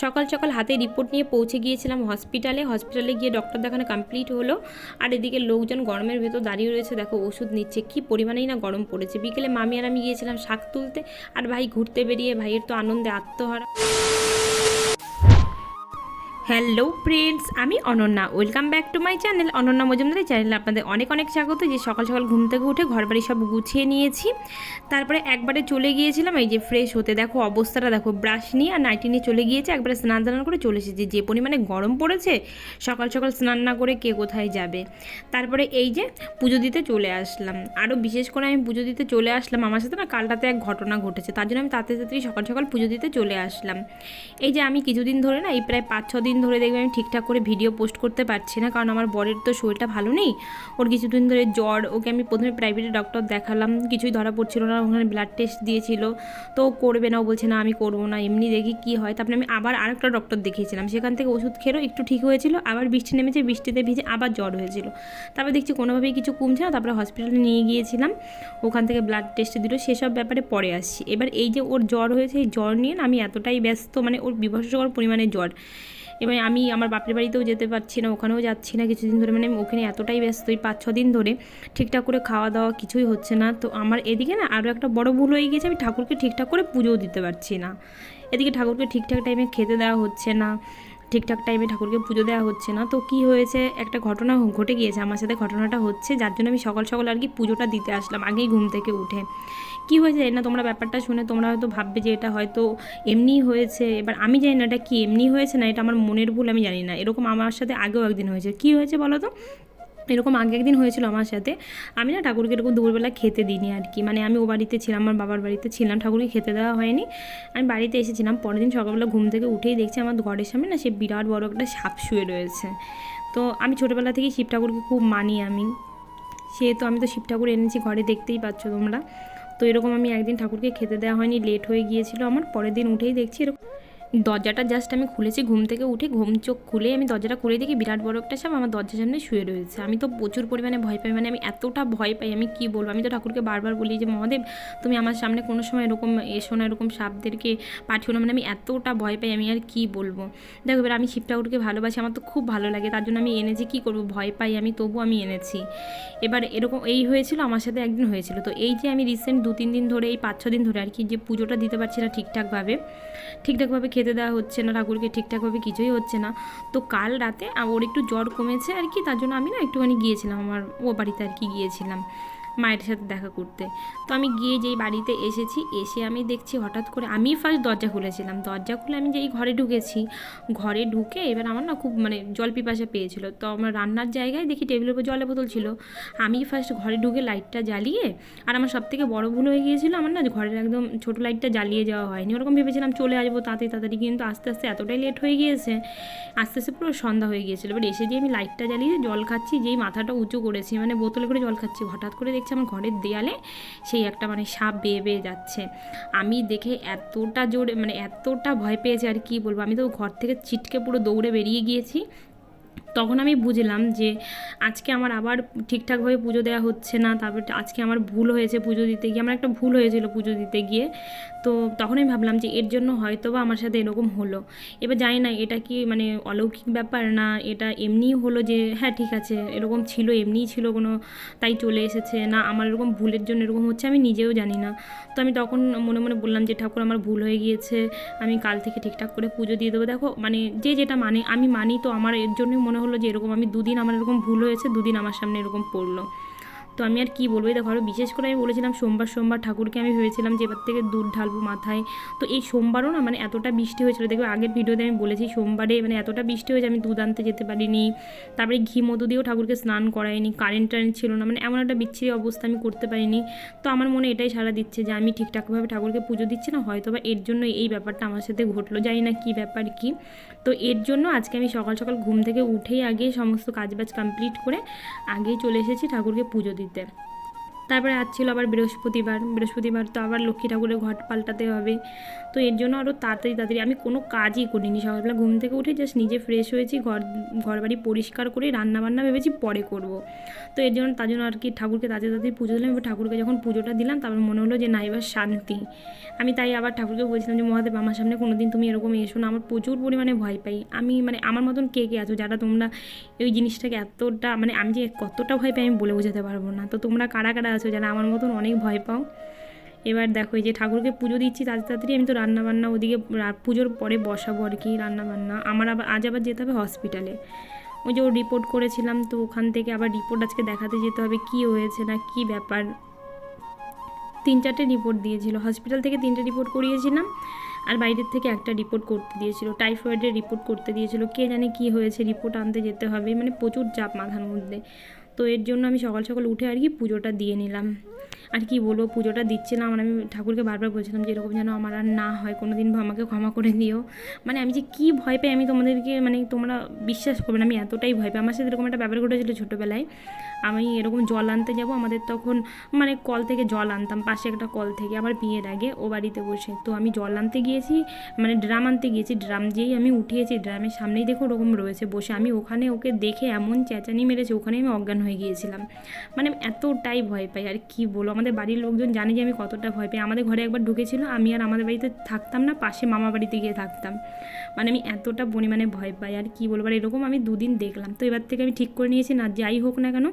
সকাল সকাল হাতে রিপোর্ট নিয়ে পৌঁছে গিয়েছিলাম হসপিটালে গিয়ে ডক্টর দেখানো কমপ্লিট হলো। আর এদিকে লোকজন গরমের ভেতর দাঁড়িয়ে রয়েছে, দেখো ওষুধ নিচ্ছে, কি পরিমাণেই না গরম পড়েছে। বিকেলে মামি আর আমি গিয়েছিলাম শাক তুলতে, আর ভাই ঘুরতে বেরিয়ে ভাইয়ের তো আনন্দে আত্মহারা। হ্যালো ফ্রেন্ডস, আমি Ananya, welcome back to my channel Ananya মজুমদারের চ্যানেলে আপনাদের অনেক অনেক স্বাগত। যে সকাল সকাল ঘুম থেকে উঠে ঘর বাড়ি সব গুছিয়ে নিয়েছি, তারপরে একবারে চলে গিয়েছিলাম এই যে ফ্রেশ হতে। দেখো অবস্থাটা দেখো, ব্রাশ নিয়ে আর নাইটি নিয়ে চলে গিয়েছে, একবারে স্নান টান করে চলে এসেছি। যে পরিমাণে গরম পড়েছে, সকাল সকাল স্নান না করে কে কোথায় যাবে। তারপরে এই যে পুজো দিতে চলে আসলাম। আরও বিশেষ করে আমি পুজো দিতে চলে আসলাম, আমার সাথে না কালটাতে এক ঘটনা ঘটেছে, তার জন্য আমি তাড়াতাড়ি সকাল সকাল পুজো দিতে চলে আসলাম। এই যে আমি কিছুদিন ধরে না, এই প্রায় 5-6 দিন ধরে দেখবে আমি ঠিকঠাক করে ভিডিও পোস্ট করতে পারছি না, কারণ আমার বরের তো শরীরটা ভালো নেই। ওর কিছুদিন ধরে জ্বর, ওকে আমি প্রথমে প্রাইভেটে ডক্টর দেখালাম, কিছুই ধরা পড়ছিল না, ওখানে ব্লাড টেস্ট দিয়েছিল, তো করবে না, ও বলছে না আমি করবো না, এমনি দেখি কি হয়। তারপরে আমি আবার আরেকটা ডক্টর দেখিয়েছিলাম, সেখান থেকে ওষুধ খেয়েও একটু ঠিক হয়েছিল, আবার বৃষ্টি নেমেছে, বৃষ্টিতে ভিজে আবার জ্বর হয়েছিল। তারপর দেখছি কোনোভাবেই কিছু কমছে না, তারপরে হসপিটালে নিয়ে গিয়েছিলাম, ওখান থেকে ব্লাড টেস্ট দিল, সেসব ব্যাপারে পরে আসছি। এবার এই যে ওর জ্বর হয়েছে, এই জ্বর নিয়ে আমি এতটাই ব্যস্ত, মানে ওর বিভৎসকর পরিমাণে জ্বর। এবার আমি আমার বাপের বাড়িতেও যেতে পারছি না, ওখানেও যাচ্ছি না কিছুদিন ধরে, মানে আমি ওখানে এতটাই ব্যস্ত, এই 5-6 দিন ধরে ঠিকঠাক করে খাওয়া দাওয়া কিছুই হচ্ছে না। তো আমার এদিকে না আরও একটা বড় ভুল হয়ে গিয়েছে, আমি ঠাকুরকে ঠিকঠাক করে পুজোও দিতে পারছি না। এদিকে ঠাকুরকে ঠিকঠাক টাইমে খেতে দেওয়া হচ্ছে না, ঠিকঠাক টাইমে ঠাকুরকে পুজো দেওয়া হচ্ছে না। তো কি হয়েছে, একটা ঘটনা ঘটে গিয়েছে আমার সাথে, ঘটনাটা হচ্ছে যার জন্য আমি সকাল সকাল আর কি পুজোটা দিতে আসলাম আগেই ঘুম থেকে উঠে। কি হয়েছে জানি না, তোমরা ব্যাপারটা শুনে তোমরা হয়তো ভাববে যে এটা হয়তো এমনিই হয়েছে। এবার আমি জানি না এটা কি এমনি হয়েছে না এটা আমার মনের ভুল, আমি জানি না। এরকম আমার সাথে আগেও একদিন হয়েছে। কি হয়েছে বলো তো, এরকম আগে একদিন হয়েছিল আমার সাথে। আমি না ঠাকুরকে এরকম দুপুরবেলা খেতে দিইনি আর কি, মানে আমি ও বাড়িতে ছিলাম, আমার বাবার বাড়িতে ছিলাম, ঠাকুরকে খেতে দেওয়া হয়নি। আমি বাড়িতে এসেছিলাম, পরের দিন সকালবেলা ঘুম থেকে উঠেই দেখছি আমার ঘরের সামনে না সে বিরাট বড় একটা সাপ শুয়ে রয়েছে। তো আমি ছোটোবেলা থেকেই শিব ঠাকুরকে খুব মানি আমি, সেহেতু আমি তো শিব ঠাকুর এনেছি ঘরে, দেখতেই পাচ্ছ তোমরা। তো এরকম আমি একদিন ঠাকুরকে খেতে দেওয়া হয়নি, লেট হয়ে গিয়েছিল আমার, পরের দিন উঠেই দেখছি এরকম দরজাটা জাস্ট আমি খুলেছি, ঘুম থেকে উঠে ঘুম চোখ খুলে আমি দরজাটা খুলে দেখি বিরাট বড় একটা সাপ আমার দরজার সামনে শুয়ে রয়েছে। আমি তো প্রচুর পরিমাণে ভয় পাই, মানে আমি এতটা ভয় পাই আমি কি বলবো। আমি তো ঠাকুরকে বারবার বলি যে মহাদেব তুমি আমার সামনে কোনো সময় এরকম এসো না, এরকম সাপদেরকে পাঠিও না, মানে আমি এতটা ভয় পাই আমি আর কি বলবো। দেখো এবার আমি শিব ঠাকুরকে ভালোবাসি, আমার তো খুব ভালো লাগে, তার জন্য আমি এনেছি, কি করবো, ভয় পাই আমি তবু আমি এনেছি। এবার এরকম এই হয়েছিল আমার সাথে, একদিন হয়েছিল। তো এই যে আমি রিসেন্ট 2-3 দিন ধরে, এই 5-6 দিন ধরে আর কি, যে পুজোটা দিতে পারছি না ঠিকঠাকভাবে খেতে দেওয়া হচ্ছে না ঠাকুরকে, ঠিকঠাকভাবে কিছুই হচ্ছে না। তো কাল রাতে ওর একটু জ্বর কমেছে আর কি, তার জন্য আমি না একটুখানি গিয়েছিলাম আমার ও বাড়িতে আর কি, গিয়েছিলাম মায়ের সাথে দেখা করতে। তো আমি গিয়ে যেই বাড়িতে এসেছি, এসে আমি দেখছি হঠাৎ করে, আমি ফার্স্ট দরজা খুলেছিলাম, দরজা খুলে আমি যেই ঘরে ঢুকেছি, ঘরে ঢুকে এবার আমার না খুব মানে জল পিপাসা পেয়েছিল। তো আমার রান্নার জায়গায় দেখি টেবিলের উপর জলের বোতল ছিল, আমি ফার্স্ট ঘরে ঢুকে লাইটটা জ্বালিয়ে, আর আমার সবথেকে বড় ভুল হয়ে গিয়েছিল, আমার না ঘরের একদম ছোটো লাইটটা জ্বালিয়ে যাওয়া হয়নি। ওরকম ভেবেছিলাম চলে আসবো তাড়াতাড়ি, কিন্তু আস্তে আস্তে এতটাই লেট হয়ে গিয়েছে, আস্তে আস্তে পুরো সন্ধ্যা হয়ে গিয়েছিলো। এবার এসে দিয়ে আমি লাইটটা জ্বালিয়ে জল খাচ্ছি, যেই মাথাটা উঁচু করেছি, মানে বোতলে করে জল খাচ্ছি, হঠাৎ করে দেখছি আমার ঘরের দেয়ালে সেই একটা মানে সাপ বেয়ে বেয়ে যাচ্ছে। আমি দেখে এতটা জোরে, মানে এতটা ভয় পেয়েছি আর কি বলবো। আমি তো ঘর থেকে ছিটকে পুরো দৌড়ে বেরিয়ে গিয়েছি। তখন আমি বুঝলাম যে আজকে আমার আবার ঠিকঠাকভাবে পুজো দেওয়া হচ্ছে না, তারপর আজকে আমার ভুল হয়েছে পুজো দিতে গিয়ে, আমার একটা ভুল হয়েছিল পুজো দিতে গিয়ে। তো তখন আমি ভাবলাম যে এর জন্য হয়তো বা আমার সাথে এরকম হলো। এবার জানি না এটা কি মানে অলৌকিক ব্যাপার, না এটা এমনিই হলো যে হ্যাঁ ঠিক আছে এরকম ছিল, এমনিই ছিল কোনো, তাই চলে এসেছে, না আমার এরকম ভুলের জন্য এরকম হচ্ছে, আমি নিজেও জানি না। তো আমি তখন মনে মনে বললাম যে ঠাকুর আমার ভুল হয়ে গিয়েছে, আমি কাল থেকে ঠিকঠাক করে পুজো দিয়ে দেবো। দেখো মানে যে যেটা মানে আমি মানি, তো আমার এর জন্যই মনে হলো যে এরকম আমি 2 দিন আমার এরকম ভুল হয়েছে, 2 দিন আমার সামনে এরকম পড়লো। তো আমি আর কি বলবো, দেখো আরও বিশেষ করে আমি বলেছিলাম সোমবার ঠাকুরকে আমি ভেবেছিলাম যে এবার থেকে দুধ ঢালবো মাথায়। তো এই সোমবারও না মানে এতটা বৃষ্টি হয়েছিল, দেখবে আগের ভিডিওতে আমি বলেছি সোমবারে মানে এতটা বৃষ্টি হয়েছে আমি দুধ আনতে যেতে পারিনি, তারপরে ঘি মধু দিয়েও ঠাকুরকে স্নান করাইনি, কারেন্ট ছিল না, মানে এমন একটা বিচ্ছিরি অবস্থা আমি করতে পারিনি। তো আমার মনে এটাই সাড়া দিচ্ছে যে আমি ঠিকঠাকভাবে ঠাকুরকে পুজো দিচ্ছি না, হয়তো বা এর জন্য এই ব্যাপারটা আমার সাথে ঘটলো, জানি না কী ব্যাপার কি। তো এর জন্য আজকে আমি সকাল সকাল ঘুম থেকে উঠেই আগে সমস্ত কাজবাজ কমপ্লিট করে আগেই চলে এসেছি ঠাকুরকে পুজো দিতে। তারপরে আজ ছিল আবার বৃহস্পতিবার তো আবার লক্ষ্মী ঠাকুরের ঘট পাল্টাতে হবে। তো এর জন্য আরও তাড়াতাড়ি আমি কোনো কাজই করিনি। সকালবেলা ঘুম থেকে উঠে জাস্ট নিজে ফ্রেশ হয়েছি, ঘর বাড়ি পরিষ্কার করে রান্নাবান্না ভেবেছি পরে করব। তো এর জন্য তার জন্য আর কি ঠাকুরকে তাড়াতাড়ি পুজো দিলাম। এবার ঠাকুরকে যখন পুজোটা দিলাম তারপর মনে হলো যে না এবার শান্তি। আমি তাই আবার ঠাকুরকে বলছিলাম যে মহাদেব আমার সামনে কোনো দিন তুমি এরকম এসো না, আমার প্রচুর পরিমাণে ভয় পাই। আমি মানে আমার মতন কে আছো যারা তোমরা ওই জিনিসটাকে এতটা মানে আমি যে কতটা ভয় পাই আমি বলে বোঝাতে পারবো না। তো তোমরা কারা আছো যারা আমার মতন অনেক ভয় পাও। এবার দেখো এই যে ঠাকুরকে পুজো দিচ্ছি তাড়াতাড়ি, আমি তো রান্নাবান্না ওদিকে পুজোর পরে বসাবো আর কি রান্নাবান্না। আমার আজ আবার যেতে হবে হসপিটালে, ওই যে ও রিপোর্ট করেছিলাম, তো ওখান থেকে আবার রিপোর্ট আজকে দেখাতে যেতে হবে কী হয়েছে না কী ব্যাপার। 3-4টে রিপোর্ট দিয়েছিল, হসপিটাল থেকে 3টে রিপোর্ট করিয়েছিলাম আর বাইরের থেকে একটা রিপোর্ট করতে দিয়েছিল, টাইফয়েডের রিপোর্ট করতে দিয়েছিল। কে জানে কি হয়েছে, রিপোর্ট আনতে যেতে হবে, মানে প্রচুর চাপ মাথার মধ্যে। তো এর জন্য আমি সকাল সকাল উঠে আর কি পুজোটা দিয়ে নিলাম। আর কি বলবো, পুজোটা দিচ্ছিলাম আর আমি ঠাকুরকে বারবার বলছিলাম যে এরকম যেন আমার আর না হয়, কোনো দিন আমাকে ক্ষমা করে দিও। মানে আমি যে কী ভয় পাই আমি তোমাদেরকে মানে তোমরা বিশ্বাস করবে না, আমি এতটাই ভয় পাই। আমার সাথে এরকম একটা ব্যাপার ঘটেছিল ছোটোবেলায়, আমি এরকম জল আনতে যাব, আমাদের তখন মানে কল থেকে জল আনতাম, পাশে একটা কল থেকে, আমার বিয়ের আগে ও বাড়িতে বসে। তো আমি জল আনতে গিয়েছি, মানে ড্রাম আনতে গিয়েছি, ড্রাম যেই আমি উঠিয়েছি ড্রামের সামনেই দেখো ওরকম রয়েছে বসে। আমি ওখানে ওকে দেখে এমন চেঁচানি মেরেছে, ওখানে আমি অজ্ঞান হয়ে গিয়েছিলাম। মানে এতটাই ভয় পাই আর কি বলো। আমাদের বাড়ির লোকজন জানে যে আমি কতটা ভয় পাই। আমাদের ঘরে একবার ঢুকেছিল, আমি আর আমাদের বাড়িতে থাকতাম না, পাশে মামা বাড়িতে গিয়ে থাকতাম। মানে আমি এতটা পরিমাণে ভয় পাই আর কি বলবো। আর এরকম আমি 2 দিন দেখলাম। তো এবার থেকে আমি ঠিক করে নিয়েছি না যাই হোক না কেন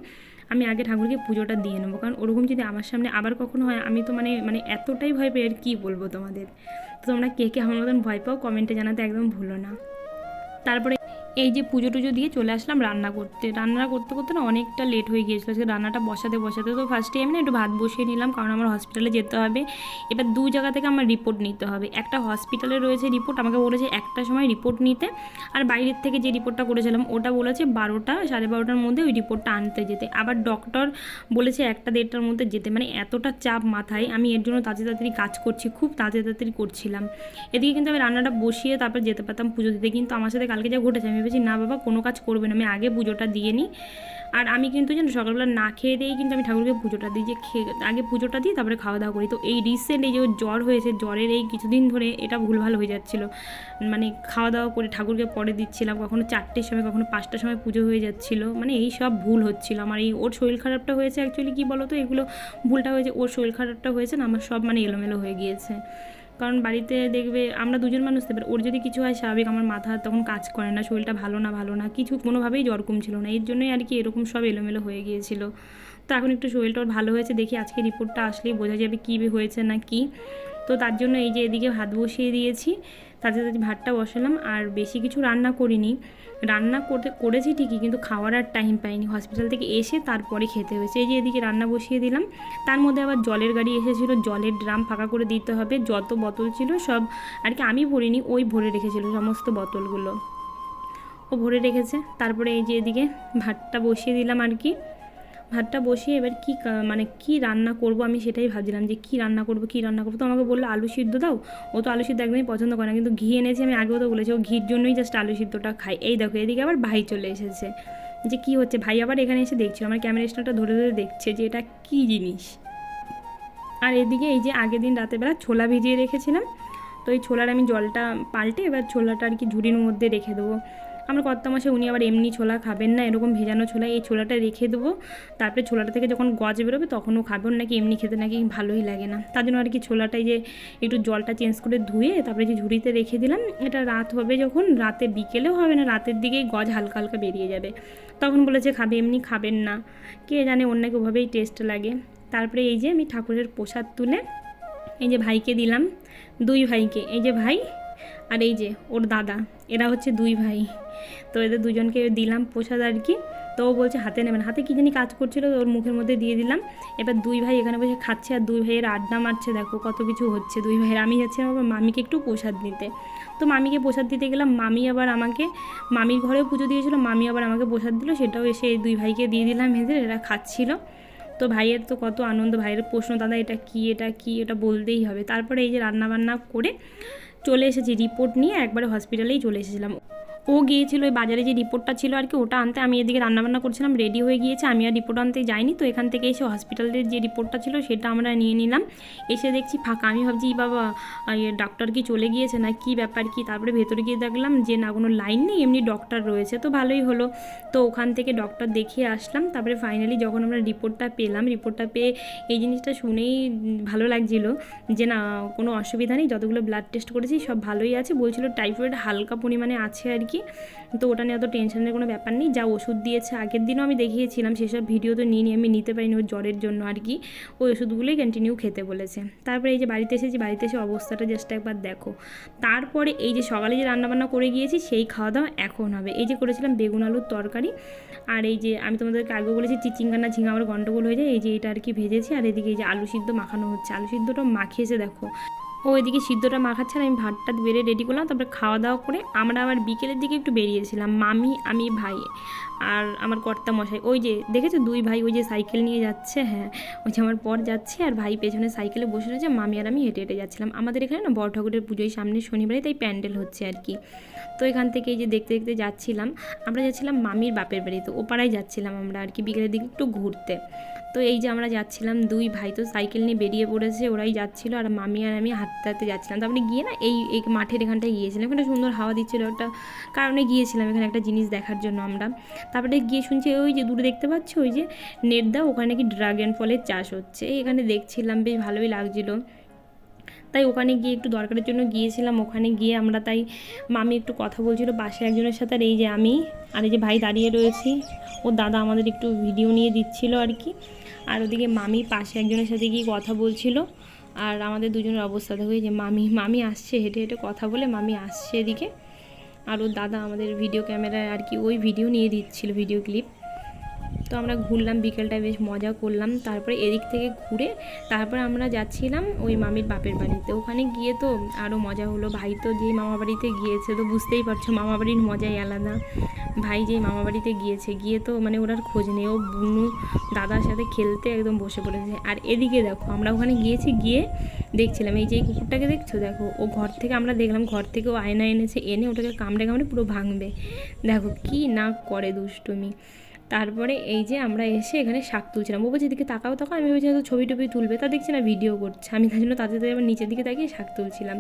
আমি আগে ঠাকুরকে পুজোটা দিয়ে নেবো, কারণ ওরকম যদি আমার সামনে আবার কখনো হয় আমি তো মানে এতটাই ভয় পাই আর কি বলবো তোমাদের। তো তোমরা কে আমার মতন ভয় পাও কমেন্টে জানাতে একদম ভুলো না। তারপরে এই যে পুজো টুজো দিয়ে চলে আসলাম রান্না করতে না অনেকটা লেট হয়ে গিয়েছিলো। আজকে রান্নাটা বসাতে তো ফার্স্টে আমি না একটু ভাত বসিয়ে নিলাম, কারণ আমার হসপিটালে যেতে হবে। এবার 2 জায়গা থেকে আমার রিপোর্ট নিতে হবে। একটা হসপিটালে রয়েছে রিপোর্ট, আমাকে বলেছে 1টার সময় রিপোর্ট নিতে, আর বাইরের থেকে যে রিপোর্টটা করেছিলাম ওটা বলেছে 12টা 12:30টার মধ্যে ওই রিপোর্টটা আনতে যেতে। আবার ডক্টর বলেছে 1টা-1:30টার মধ্যে যেতে। মানে এতটা চাপ মাথায়, আমি এর জন্য তাড়াতাড়ি কাজ করছি, খুব তাড়াতাড়ি করছিলাম। এদিকে কিন্তু আমি রান্নাটা বসিয়ে তারপর যেতে পারতাম পুজো দিতে, কিন্তু আমার সাথে কালকে যা ঘটেছে আমি ভেবেছি না বাবা কোনো কাজ করবে না, আমি আগে পুজোটা দিয়ে নিই। আর আমি কিন্তু জানো সকালবেলা না খেয়ে দিয়েই কিন্তু আমি ঠাকুরকে পুজোটা দিই, যে আগে পুজোটা দিই তারপরে খাওয়া দাওয়া করি। তো এই রিসেন্ট এই যে জ্বর হয়েছে, জ্বরের এই কিছুদিন ধরে এটা ভুলভাল হয়ে যাচ্ছিলো। মানে খাওয়া দাওয়া করে ঠাকুরকে পরে দিচ্ছিলাম, কখনো 4টের সময় কখনো 5টার সময় পুজো হয়ে যাচ্ছিলো। মানে এই সব ভুল হচ্ছিলো আমার। এই ওর শরীর খারাপটা হয়েছে, অ্যাকচুয়ালি কী বলো তো, এগুলো ভুলটা হয়েছে ওর শরীর খারাপটা হয়েছে না, আমার সব মানে এলোমেলো হয়ে গিয়েছে। কারণ বাড়িতে দেখবে আমরা 2জন মানুষ থাকবে, ওর যদি কিছু হয় স্বাভাবিক আমার মাথা তখন কাজ করে না, শরীরটা ভালো না কিছু কোনোভাবেই জ্বর কমছিল না, এর জন্যই আর কি এরকম সব এলোমেলো হয়ে গিয়েছিল। তো এখন একটু শরীরটা ওর ভালো হয়েছে, দেখি আজকে রিপোর্টটা আসলেই বোঝা যাবে কী হয়েছে না কি। তো তার জন্য এই যে এদিকে ভাত বসিয়ে দিয়েছি, তাড়াতাড়ি ভাতটা বসালাম। আর বেশি কিছু রান্না করিনি, রান্না করেছি ঠিকই, কিন্তু খাওয়ার আর টাইম পাইনি। হসপিটাল থেকে এসে তারপরে খেতে হয়েছে। এই যে এদিকে রান্না বসিয়ে দিলাম, তার মধ্যে আবার জলের গাড়ি এসেছিলো, জলের ড্রাম ফাঁকা করে দিতে হবে। যত বোতল ছিল সব আর কি আমি ভরিনি, ওই ভরে রেখেছিল সমস্ত বোতলগুলো, ও ভরে রেখেছে। তারপরে এই যে এদিকে ভাতটা বসিয়ে দিলাম আর কি। ভাতটা বসিয়ে এবার কি রান্না করব আমি সেটাই ভাবছিলাম, যে কি রান্না করব। তো আমাকে বললো আলু সিদ্ধ দাও। ও তো আলু সিদ্ধ একদমই পছন্দ করে না, কিন্তু ঘি এনেছি, আমি আগেও তো বলেছি ও ঘির জন্যই জাস্ট আলু সিদ্ধটা খাই। এই দেখো এদিকে আবার ভাই চলে এসেছে, যে কি হচ্ছে। ভাই আবার এখানে এসে দেখছিল, আমার ক্যামেরা স্ট্যান্ডটা ধরে দেখছে যে এটা কী জিনিস। আর এদিকে এই যে আগের দিন রাতের বেলা ছোলা ভিজিয়ে রেখেছিলাম, তো এই ছোলার আমি জলটা পাল্টে এবার ছোলাটা আর কি ঝুড়ির মধ্যে রেখে দেবো। আমার কর্তামশাই উনি আবার এমনি ছোলা খাবেন না, এরকম ভেজানো ছোলা, এই ছোলাটা রেখে দেবো। তারপরে ছোলাটা থেকে যখন গজ বেরোবে তখনও খাবেন, নাকি এমনি খেতে নাকি ভালোই লাগে না। তার জন্য আর কি ছোলাটাই যে একটু জলটা চেঞ্জ করে ধুয়ে তারপরে যে ঝুড়িতে রেখে দিলাম। এটা রাত হবে যখন, রাতে বিকেলেও হবে না, রাতের দিকেই গজ হালকা হালকা বেরিয়ে যাবে। তখন বলেছে খাবে, এমনি খাবেন না, কে জানে অন্য ওভাবেই টেস্ট লাগে। তারপরে এই যে আমি ঠাকুরের প্রসাদ তুলে এই যে ভাইকে দিলাম, 2 ভাইকে, এই যে ভাই আর এই যে ওর দাদা, এরা হচ্ছে 2 ভাই। তো এদের 2জনকে দিলাম প্রসাদ আর কি। তো ও বলছে হাতে নেবেন, হাতে কী জানি কাজ করছিল, ওর মুখের মধ্যে দিয়ে দিলাম। এবার 2 ভাই এখানে বসে খাচ্ছে আর 2 ভাইয়ের আড্ডা মারছে, দেখো কত কিছু হচ্ছে 2 ভাইয়ের। আমি যাচ্ছি আমার মামিকে একটু প্রসাদ দিতে। তো মামিকে প্রসাদ দিতে গেলাম, মামি আবার আমাকে, মামির ঘরেও পুজো দিয়েছিলো, মামি আবার আমাকে প্রসাদ দিল, সেটাও এসে এই 2 ভাইকে দিয়ে দিলাম। এরা খাচ্ছিল। তো ভাইয়ের তো কত আনন্দ, ভাইয়ের প্রশ্ন, দাদা এটা কি এটা বলতেই হবে। তারপরে এই যে রান্নাবান্না করে চলে এসেছি রিপোর্ট নিয়ে, একবারে হসপিটালেই চলে এসেছিলাম। ও গিয়েছিল ওই বাজারে যে রিপোর্টটা ছিল আর কি ওটা আনতে, আমি এদিকে রান্নাবান্না করছিলাম, রেডি হয়ে গিয়েছে, আমি আর রিপোর্ট আনতে যাইনি। তো এখান থেকে এসে হসপিটালের যে রিপোর্টটা ছিল সেটা আমরা নিয়ে নিলাম। এসে দেখছি ফাঁকা, আমি ভাবছি বাবা ডক্টর কি চলে গিয়েছে না কি ব্যাপার কি, তারপরে ভেতরে গিয়ে দেখলাম যে না কোনো লাইন নেই, এমনি ডক্টর রয়েছে, তো ভালোই হলো। তো ওখান থেকে ডক্টর দেখিয়ে আসলাম। তারপরে ফাইনালি যখন আমরা রিপোর্টটা পেলাম, রিপোর্টটা পেয়ে এই জিনিসটা শুনেই ভালো লাগছিল যে না কোনো অসুবিধা নেই, যতগুলো ব্লাড টেস্ট করেছি সব ভালোই আছে। বলছিল টাইফয়েড হালকা পরিমাণে আছে আর কি, তো ওটা নিয়ে অত টেনশনের কোনো ব্যাপার নেই। যা ওষুধ দিয়েছে আগের দিনও আমি দেখিয়েছিলাম, সেসব ভিডিও তো নিয়ে আমি নিতে পারিনি ওর জ্বরের জন্য আর কি, ওই ওষুধগুলোই কন্টিনিউ খেতে বলেছে। তারপরে এই যে বাড়িতে এসেছি, বাড়িতে এসে অবস্থাটা জাস্ট একবার দেখো। তারপরে এই যে সকালে যে রান্নাবান্না করে গিয়েছি সেই খাওয়া দাওয়া এখন হবে। এই যে করেছিলাম বেগুন আলুর তরকারি, আর এই যে আমি তোমাদেরকে আগে বলেছি চিচিঙ্গা ঝিঙা আমার গন্ডগোল হয়ে যায়, এই যে এটা আর কি ভেজেছি, আর এদিকে এই যে আলু সিদ্ধ মাখানো হচ্ছে, আলু সিদ্ধটা মাখিয়েছে দেখো। ও এদিকে সিদ্ধটা মাখাচ্ছে আর আমি ভাতটা বেড়ে রেডি করলাম। তারপরে খাওয়া দাওয়া করে আমরা আবার বিকেলের দিকে একটু বেরিয়েছিলাম, মামি আমি ভাই আর আমার কর্তা মশাই। ওই যে দেখেছো দুই ভাই ওই যে সাইকেল নিয়ে যাচ্ছে, হ্যাঁ ওই যে আমার পর যাচ্ছে আর ভাই পেছনে সাইকেলে বসে রয়েছে, মামি আর আমি হেঁটে হেঁটে যাচ্ছিলাম। আমাদের এখানে না বড় ঠাকুরের পুজোয় সামনে শনিবারে, তাই প্যান্ডেল হচ্ছে আর কি। তো এখান থেকে এই যে দেখতে দেখতে যাচ্ছিলাম, আমরা যাচ্ছিলাম মামির বাপের বাড়ি, তো ও পাড়ায় যাচ্ছিলাম আমরা আর কি বিকেলের দিকে একটু ঘুরতে। তো এই যে আমরা যাচ্ছিলাম, দুই ভাই তো সাইকেল নিয়ে বেরিয়ে পড়েছে, ওরাই যাচ্ছিলো আর মামি আর আমি হাঁটতে হাঁটতে যাচ্ছিলাম। তারপরে গিয়ে না এই মাঠের এখানটায় গিয়েছিলাম, এখানে সুন্দর হাওয়া দিচ্ছিলো, ওটা কারণে গিয়েছিলাম এখানে একটা জিনিস দেখার জন্য আমরা। তারপরে গিয়ে শুনছি ওই যে দূরে দেখতে পাচ্ছ ওই যে নেটদা, ওখানে কি ড্রাগন ফলের চাষ হচ্ছে, এখানে দেখছিলাম বেশ ভালোই লাগছিলো। তাই ওখানে গিয়ে একটু দরকারের জন্য গিয়েছিলাম, ওখানে গিয়ে আমরা তাই মামি একটু কথা বলছিল পাশে একজনের সাথে, আর এই যে আমি আর এই যে ভাই দাঁড়িয়ে রয়েছি, ও দাদা আমাদের একটু ভিডিও নিয়ে দিচ্ছিল আর কি। আর ওদিকে মামি পাশে একজনের সাথে গিয়ে কথা বলছিল, আর আমাদের দুজনের অবস্থা দেখো, এই যে মামি আসছে হেঁটে হেঁটে কথা বলে, মামি আসছে এদিকে, আর ওর দাদা আমাদের ভিডিও ক্যামেরায় আর কি ওই ভিডিও নিয়ে দিচ্ছিল, ভিডিও ক্লিপ। তো আমরা ঘুরলাম বিকেলটায়, বেশ মজা করলাম। তারপরে এদিক থেকে ঘুরে তারপরে আমরা যাচ্ছিলাম ওই মামির বাপের বাড়িতে, ওখানে গিয়ে তো আরও মজা হলো। ভাই তো যেই মামা বাড়িতে গিয়েছে তো বুঝতেই পারছো মামা বাড়ির মজাই আলাদা। ভাই যেই মামা বাড়িতে গিয়েছে গিয়ে তো মানে ওর আর খোঁজ নেই, ও বুনু দাদার সাথে খেলতে একদম বসে পড়েছে। আর এদিকে দেখো আমরা ওখানে গিয়েছি, গিয়ে দেখছিলাম এই যে এই কুকুরটাকে দেখছো দেখো, ও ঘর থেকে আমরা দেখলাম ঘর থেকে ও আয়না এনেছে, এনে ওটাকে কামড়ে কামড়ে পুরো ভাঙবে, দেখো কি না করে দুষ্টুমি। তারপরে এই যে আমরা এসে এখানে শাক তুলছিলাম, ও বলছে এদিকে তাকাও তাকাও, আমি ভেবেছি হয়তো ছবি টবি তুলবে, তা দেখছি না ভিডিও করছে। আমি তার জন্য তাদের আবার নিচের দিকে তাকিয়ে শাক তুলছিলাম,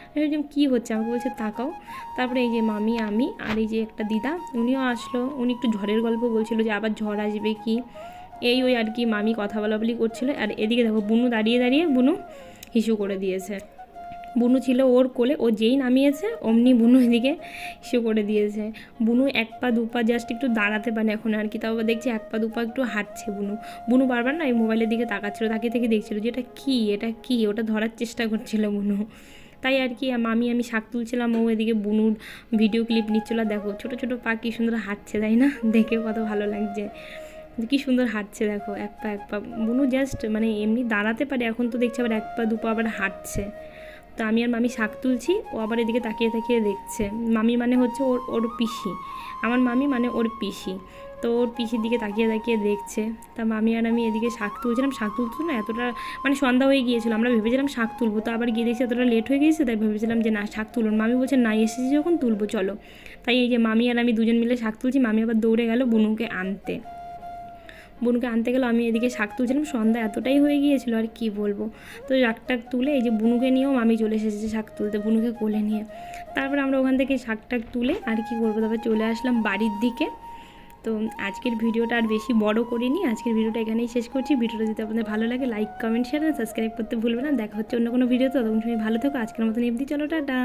আমি ভাবছিলাম কী হচ্ছে, আমাকে বলছে তাকাও। তারপরে এই যে মামি আমি আর এই যে একটা দিদা উনিও আসলো, উনি একটু ঝড়ের গল্প বলছিল যে আবার ঝড় আসবে কি, ওই আর কি মামি কথা বলাবলি করছিল। আর এদিকে দেখো বুনু দাঁড়িয়ে দাঁড়িয়ে বুনু হিসু করে দিয়েছে, বুনু ছিল ওর কোলে, ও যেই নামিয়েছে অমনি বুনু এদিকে শো করে দিয়েছে। বুনু এক পা দু পা জাস্ট একটু দাঁড়াতে পারে এখন আর কি, তাও আবার দেখছি এক পা দু পা একটু হাঁটছে বুনু বারবার না এই মোবাইলের দিকে তাকাচ্ছিল, তাকিয়ে থেকে দেখছিল যে এটা কি ওটা ধরার চেষ্টা করছিল বুনু। তাই আর কি আমি শাক তুলছিলাম, ও এদিকে বুনুর ভিডিও ক্লিপ নিচ্ছিল। দেখো ছোটো ছোটো পা কী সুন্দর হাঁটছে তাই না, দেখে কত ভালো লাগছে, কী সুন্দর হাঁটছে দেখো এক পা বুনু জাস্ট মানে এমনি দাঁড়াতে পারে, এখন তো দেখছি আবার এক পা দু পা আবার হাঁটছে। তো আমি আর মামি শাক তুলছি, ও আবার এদিকে তাকিয়ে তাকিয়ে দেখছে। মামি মানে হচ্ছে ওর পিসি, আমার মামি মানে ওর পিসি, তো ওর পিসির দিকে তাকিয়ে তাকিয়ে দেখছে। তা মামি আর আমি এদিকে শাক তুলছিলাম, শাক তুলতো না এতটা মানে সন্ধ্যা হয়ে গিয়েছিল, আমরা ভেবেছিলাম শাক তুলবো, তো আবার গিয়ে দেখছি এতটা লেট হয়ে গিয়েছে, তাই ভেবেছিলাম যে না শাক তুলুন, মামি বলছে না এসেছি যখন তুলবো চলো। তাই এই যে মামি আর আমি দুজন মিলে শাক তুলছি, মামি আবার দৌড়ে গেল বুনুকে আনতে গেল, আমি এদিকে শাক তুলছিলাম, সন্ধ্যা এতটাই হয়ে গিয়েছিল আর কি বলবো। তো শাকটাক তুলে এই যে বুনুকে নিয়েও মামি চলে এসেছে শাক তুলতে, বুনুকে কোলে নিয়ে। তারপরে আমরা ওখান থেকে শাকটাক তুলে আর কি করবো, তারপরে চলে আসলাম বাড়ির দিকে। তো আজকের ভিডিওটা আর বেশি বড় করিনি, আজকের ভিডিওটা এখানেই শেষ করছি। ভিডিওটা যদি আপনাদের ভালো লাগে লাইক কমেন্ট শেয়ার সাবস্ক্রাইব করতে ভুলবেন না। দেখা হচ্ছে অন্য কোনো ভিডিওতে, ততক্ষণ সময় ভালো থাকো, আজকের মতন এমনি চলো টাটা।